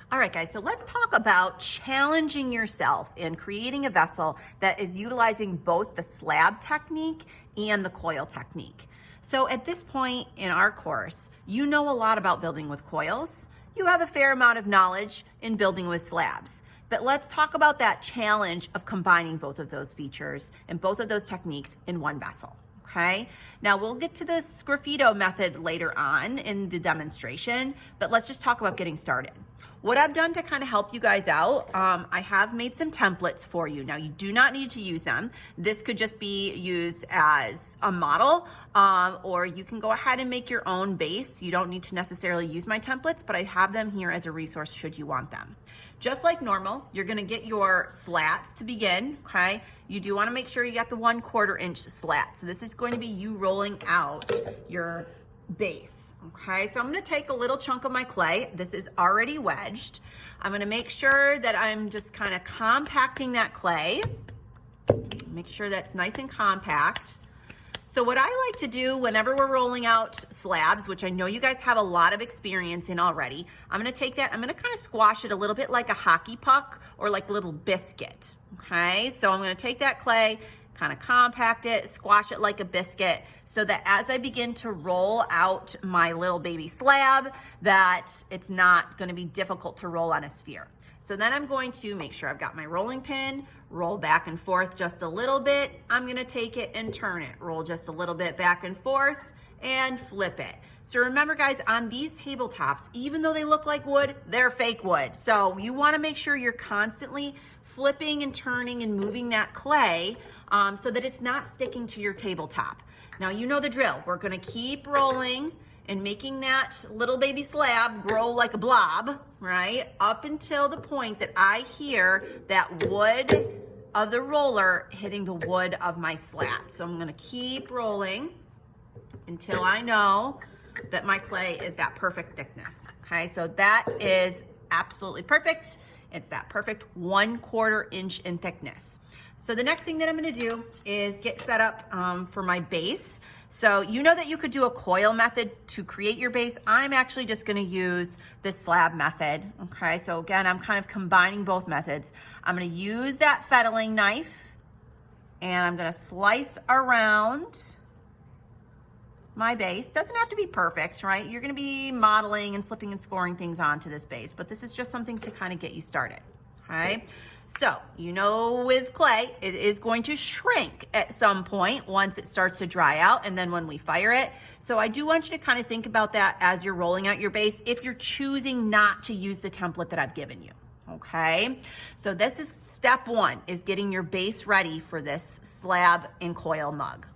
All right, guys, so let's talk about challenging yourself in creating a vessel that is utilizing both the slab technique and the coil technique. So at this point in our course, you know a lot about building with coils. You have a fair amount of knowledge in building with slabs. But let's talk about that challenge of combining both of those features and both of those techniques in one vessel. Okay, now we'll get to the Sgraffito method later on in the demonstration, but let's just talk about getting started. What I've done to kind of help you guys out, I have made some templates for you. Now you do not need to use them. This could just be used as a model, or you can go ahead and make your own base. You don't need to necessarily use my templates, but I have them here as a resource should you want them. Just like normal, you're gonna get your slats to begin, okay? You do wanna make sure you got the 1/4 inch slat. So this is going to be you rolling out your base, okay? So I'm gonna take a little chunk of my clay. This is already wedged. I'm gonna make sure that I'm just kind of compacting that clay. Make sure that's nice and compact. So what I like to do whenever we're rolling out slabs, which I know you guys have a lot of experience in already, I'm gonna take that, I'm gonna kind of squash it a little bit like a hockey puck or like a little biscuit, okay? So I'm gonna take that clay, kind of compact it, squash it like a biscuit, so that as I begin to roll out my little baby slab, that it's not gonna be difficult to roll on a sphere. So then I'm going to make sure I've got my rolling pin, roll back and forth just a little bit. I'm gonna take it and turn it, roll just a little bit back and forth and flip it. So remember guys, on these tabletops, even though they look like wood, they're fake wood. So you wanna make sure you're constantly flipping and turning and moving that clay so that it's not sticking to your tabletop. Now you know the drill. We're gonna keep rolling and making that little baby slab grow like a blob, right? Up until the point that I hear that wood of the roller hitting the wood of my slat. So I'm gonna keep rolling until I know that my clay is that perfect thickness, okay? So that is absolutely perfect. It's that perfect 1/4 inch in thickness. So the next thing that I'm gonna do is get set up for my base. So you know that you could do a coil method to create your base. I'm actually just gonna use the slab method, okay? So again, I'm kind of combining both methods. I'm gonna use that fettling knife and I'm gonna slice around my base. Doesn't have to be perfect, right? You're gonna be modeling and slipping and scoring things onto this base, but this is just something to kind of get you started, okay? So, you know with clay, it is going to shrink at some point once it starts to dry out and then when we fire it. So I do want you to kind of think about that as you're rolling out your base if you're choosing not to use the template that I've given you, okay? So this is step one, is getting your base ready for this slab and coil mug.